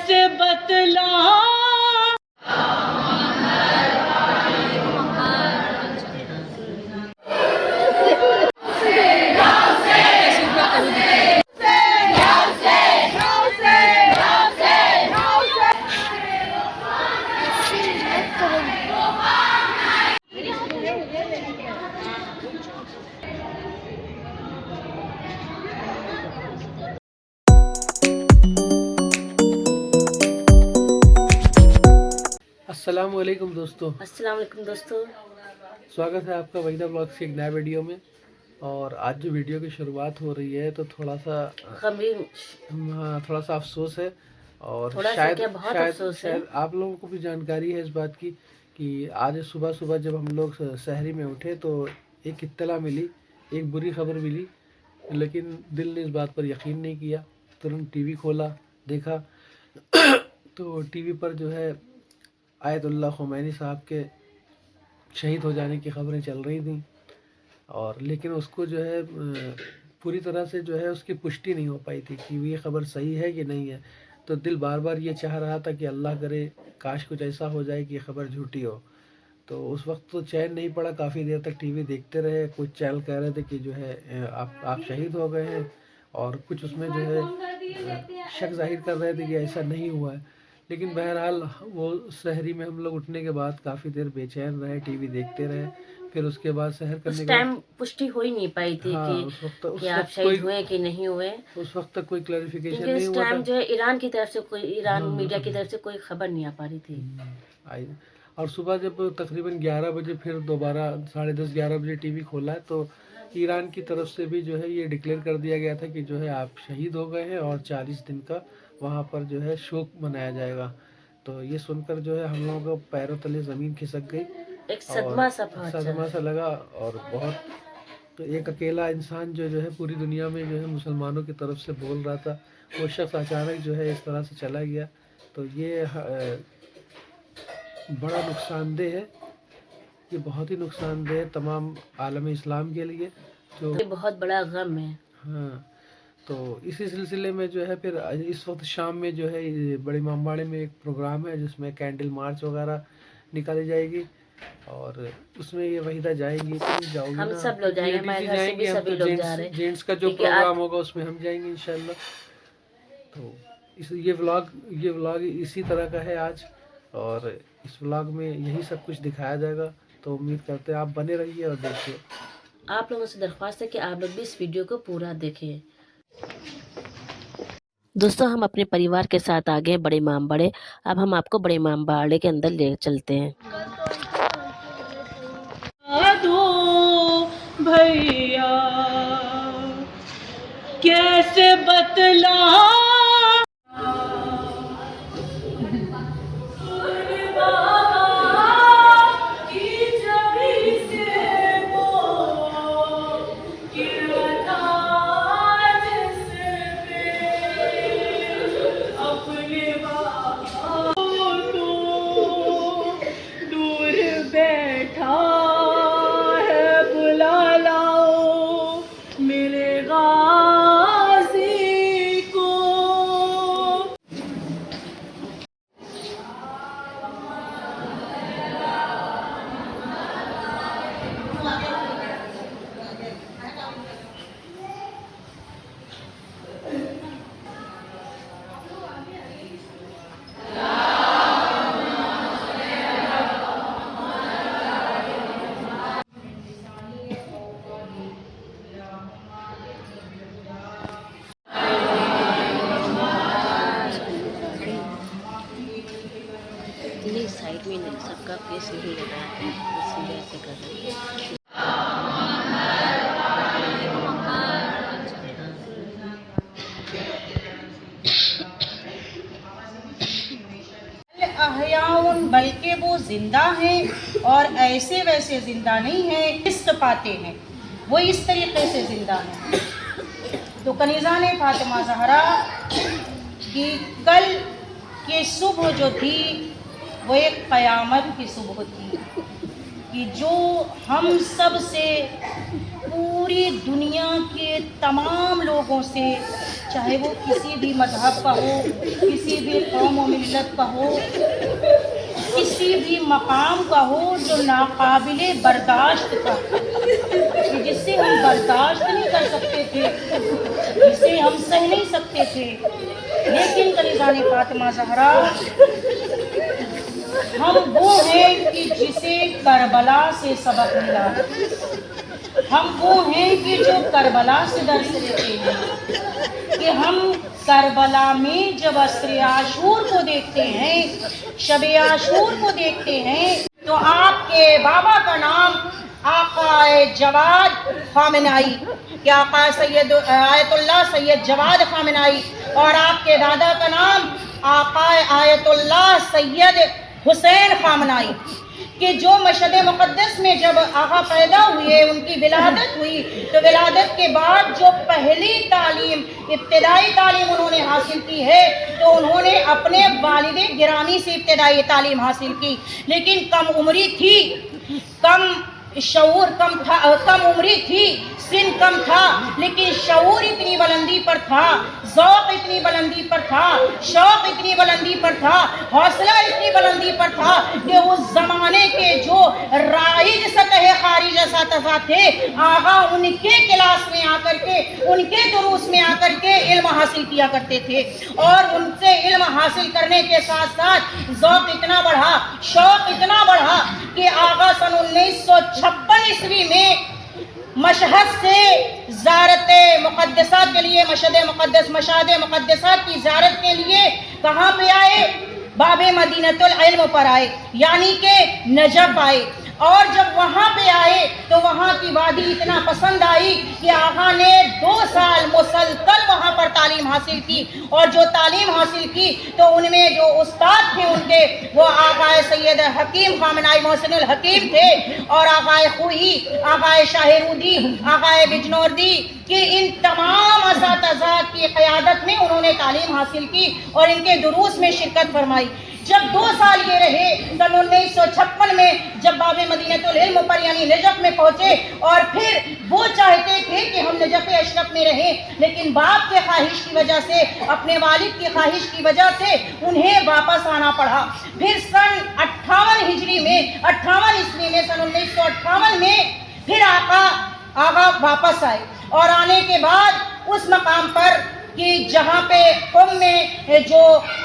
कैसे बतलाऊं अस्सलाम वालेकुम दोस्तों, अस्सलाम वालेकुम दोस्तों। स्वागत है आपका वहीदा ब्लॉग्स की एक नए वीडियो में। और आज जो वीडियो की शुरुआत हो रही है तो थोड़ा सा अफसोस है और थोड़ा सा शायद क्या, बहुत शायद अफसोस है। शायद आप लोगों को भी जानकारी है इस बात की कि आज सुबह सुबह जब हम लोग शहरी में उठे तो एक इत्तला मिली, एक बुरी खबर मिली, लेकिन दिल ने इस बात पर यकीन नहीं किया। तुरंत टीवी खोला, देखा तो टीवी पर जो है आयतुल्लाह खुमैनी साहब के शहीद हो जाने की खबरें चल रही थी। और लेकिन उसको जो है पूरी तरह से जो है उसकी पुष्टि नहीं हो पाई थी कि ये खबर सही है कि नहीं है। तो दिल बार बार ये चाह रहा था कि अल्लाह करे काश कुछ ऐसा हो जाए कि ये खबर झूठी हो। तो उस वक्त तो चैन नहीं पड़ा, काफ़ी देर तक टीवी देखते रहे। कुछ चैनल कह रहे थे कि जो है आप शहीद हो गए हैं, और कुछ उसमें जो है शक जाहिर कर रहे थे कि ऐसा नहीं हुआ है। लेकिन बहरहाल वो शहरी में हम लोग उठने के बाद काफ़ी देर बेचैन रहे, टीवी देखते रहे। फिर उसके बाद सहर करने उस के टाइम बाद पुष्टि हो ही नहीं पाई थी हाँ, कि आप शहीद हुए कि नहीं हुए, उस वक्त तक कोई क्लैरिफिकेशन क्योंकि नहीं उस हुआ था। टाइम जो है ईरान की तरफ से ईरान हाँ, मीडिया की तरफ से कोई खबर नहीं आ पा रही थी। आई। और सुबह जब तकरीबन 11 बजे फिर दोबारा 10:30-11 बजे टीवी खोला तो ईरान की तरफ से भी जो है ये डिक्लेयर कर दिया गया था कि जो है आप शहीद हो गए हैं और 40 दिन का वहाँ पर जो है शोक मनाया जाएगा। तो ये सुनकर जो है हम लोगों को पैरों तले ज़मीन खिसक गई एक और सदमा सा लगा। और बहुत, तो एक अकेला इंसान जो है पूरी दुनिया में जो है मुसलमानों की तरफ से बोल रहा था, वो शख्स अचानक जो है इस तरह से चला गया। तो ये बड़ा नुकसानदेह है, ये बहुत ही नुकसानदेह है तमाम आलम इस्लाम के लिए। जो ये बहुत बड़ा गम है। हाँ, तो इसी सिलसिले में जो है फिर इस वक्त शाम में जो है ये बड़े इमामबाड़े में एक प्रोग्राम है जिसमें कैंडल मार्च वगैरह निकाली जाएगी और उसमें ये वहीदा जाएंगी। तुम जाओगी हम ना? सब लोग जाएंगे, हमारे घर से भी हम सभी तो लोग जा रहे हैं, जेंट्स का जो क्योंकि प्रोग्राम होगा उसमें हम जाएंगे इंशाल्लाह। तो ये व्लॉग इसी तरह का है आज, और इस व्लॉग में यही सब कुछ दिखाया जाएगा। तो उम्मीद करते हैं आप बने रहिए और देखिए। आप लोगों से दरख्वास्त है कि आप लोग भी इस वीडियो को पूरा देखें। दोस्तों, हम अपने परिवार के साथ आ गए बड़े इमामबाड़े। अब हम आपको बड़े इमामबाड़े के अंदर ले चलते हैं। दो भैया कैसे बतलाऊं दूर बैठा है बुला लाओ मेरे गाजी को। नहीं, साइड में नहीं, सबका फेस नहीं लगा है, इसलिए ऐसे कर रहे हैं। अहयाउन, बल्कि वो जिंदा हैं और ऐसे वैसे जिंदा नहीं हैं, किस्त पाते हैं, वो इस तरीके से जिंदा हैं। तो कनीज़ान फातिमा ज़हरा की कल की सुबह जो थी वो एक क़यामत की सुबह थी कि जो हम सब से, पूरी दुनिया के तमाम लोगों से चाहे वो किसी भी मजहब का हो, किसी भी कौम व मिल्लत का हो, किसी भी मकाम का हो, जो नाकाबिले बर्दाश्त था, कि जिससे हम बर्दाश्त नहीं कर सकते थे, जिसे हम सह नहीं सकते थे। लेकिन कलीजान फातिमा ज़हरा, हम वो हैं कि जिसे करबला से सबक मिला, हम वो हैं कि जो करबला से दर्स लेते हैं, कि हम करबला में जब अस्र आशूर को देखते हैं, शब आशूर को देखते हैं, तो आपके बाबा का नाम आकाए जवाद खामनाई, कि आका सैयद आयतुल्लाह सैयद जवाद खामनाई, और आपके दादा का नाम आकाए आयतुल्लाह सैयद हुसैन खामनाई, कि जो मशहद मुक़द्दस में जब आका पैदा हुए, उनकी विलादत हुई, तो विलादत के बाद जो पहली तालीम, इब्तिदाई तालीम उन्होंने हासिल की है, तो उन्होंने अपने वालिद गिरामी से इब्तिदाई तालीम हासिल की। लेकिन कम उम्री थी, कम शऊर कम था, कम उम्री थी, सिन कम था, लेकिन शऊर इतनी बुलंदी पर था, ज़ौक़ इतनी बुलंदी पर था, शौक़ इतनी बुलंदी पर था, हौसला इतनी बुलंदी पर था कि उस ज़माने के जो राइज सतह खारिज असातिज़ा थे, आगा उनके क्लास में आकर के, उनके दुरूस में आकर के इल्म हासिल किया करते थे, और उनसे इल्म हासिल करने के साथ साथ ज़ौक़ इतना बढ़ा, शौक़ इतना बढ़ा कि आगा सन 1956 ईस्वी में मशहद से ज़ियारत मुक़द्दसा के लिए, मशहद मुक़द्दसा की ज़ियारत के लिए कहाँ पे आए? बाबे मदीनतुल इल्म पर आए, यानी कि नजफ़ आए। और जब वहाँ पे आए तो वहाँ की वादी इतना पसंद आई कि आका ने 2 साल मुसलसल वहाँ पर तालीम हासिल की, और जो तालीम हासिल की तो उनमें जो उस्ताद थे उनके, वो आकाए सैयद हकीम खामनाई मोहसिनुल हकीम थे, और आकाए खुही, आकाए शाहिरूदी, आकाए बिजनौरदी, कि इन तमाम असातिज़ा की क़यादत में उन्होंने तालीम हासिल की और इनके दुरूस में शिरकत फरमाई। जब 2 साल ये रहे, सन 1956 में जब बाबे मदीनतुल इल्म पर यानी नजफ़ में पहुँचे, और फिर वो चाहते थे कि हम नजफ़ अशरफ में रहें, लेकिन बाप के ख्वाहिश की वजह से, अपने वालिद की ख्वाहिश की वजह से उन्हें वापस आना पड़ा। फिर सन 58 हिजरी में, 58 ईस्वी में, सन 1958 में फिर आका वापस आए, और आने के बाद उस मकाम पर कि जहाँ पे कौम में जो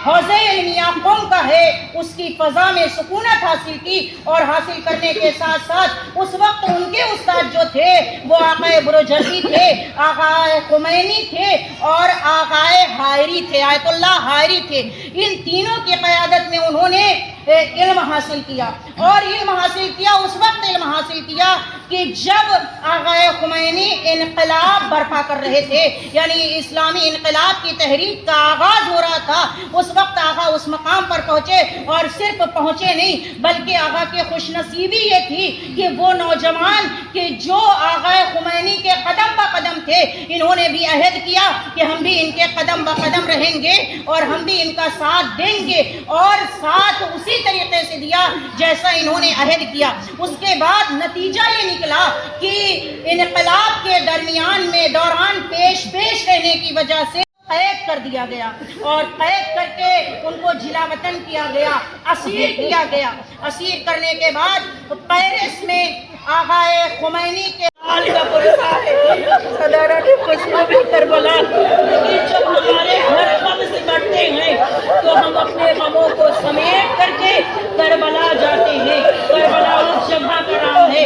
हौज़े इल्मिया कौम का है, उसकी फ़ज़ा में सुकूनत हासिल की, और हासिल करने के साथ साथ उस वक्त उनके उस्ताद जो थे वो आकाए बुरुजर्दी थे, आकाए खुमैनी थे, और आकाए हायरी थे, आयतुल्लाह हायरी थे। इन तीनों की क़यादत में उन्होंने इल्म हासिल किया, और इल्म हासिल किया, उस वक्त इल्म हासिल किया कि जब आकाए खुमैनी इनक़लाब बर्पा कर रहे थे, यानी इस्लामी इनक़लाब की तहरीक का आगाज़ हो रहा था, उस वक्त आका उस मकाम पर पहुँचे, और सिर्फ पहुँचे नहीं बल्कि आका की खुशनसीबी ये थी कि वो नौजवान कि जो आकाए खुमैनी के कदम ब कदम थे, इन्होंने भी अहद किया कि हम भी इनके कदम ब कदम रहेंगे, और हम भी इनका साथ देंगे, और साथ उसी तरीके से दिया जैसा इन्होंने अहद किया। उसके बाद नतीजा ये निकला कि इनक़लाब के दौरान पेश रहने की वजह से कैद कर दिया गया, और कैद करके उनको जिला वतन किया गया, असीर किया गया। असीर करने के बाद पेरिस में आकाए खुमैनी के करबला कि जब हमारे घर गम से बढ़ते हैं तो हम अपने गमों को समेट करके करबला जाते हैं। करबला उस जगह का नाम है।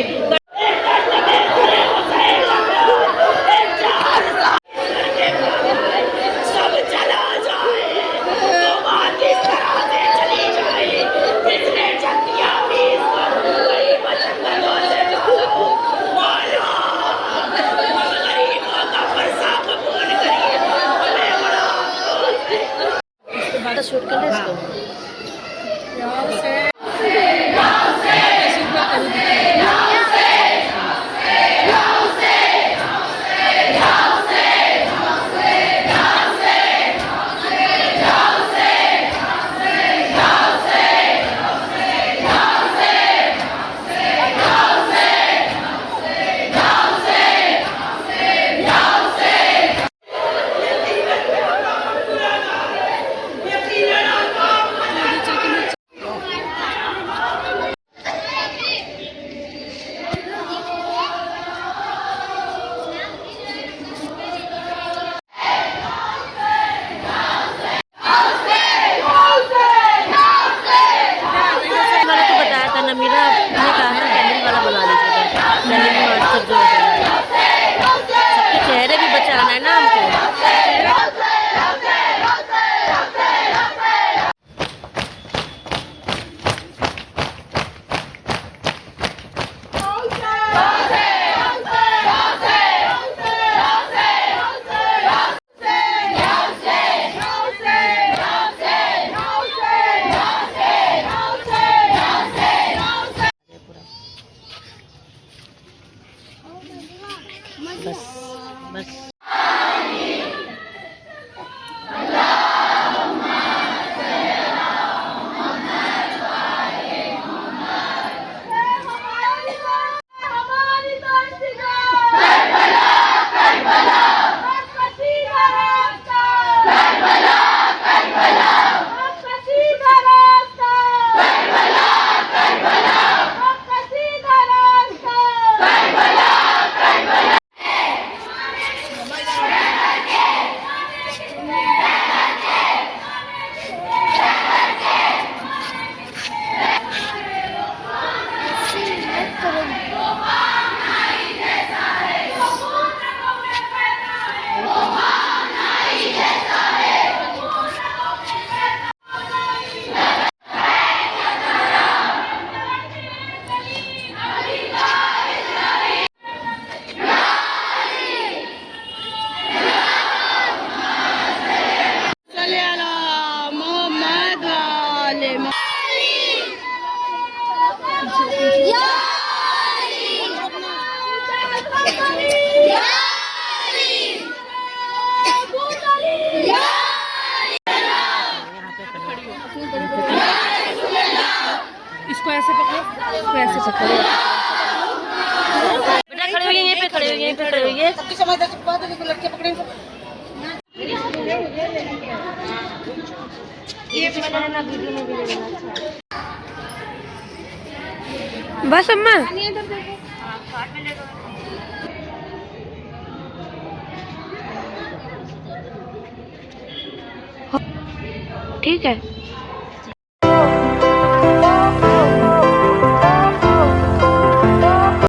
शूट कर ले इसको। इसको ऐसे पकड़ो, इसको ऐसे पकड़ो। बेटा खड़े होइए, यहीं पे खड़े होइए, यहीं पे खड़े होइए। सबके समय दस बाद लड़के पकड़े बस अम्मा ठीक है।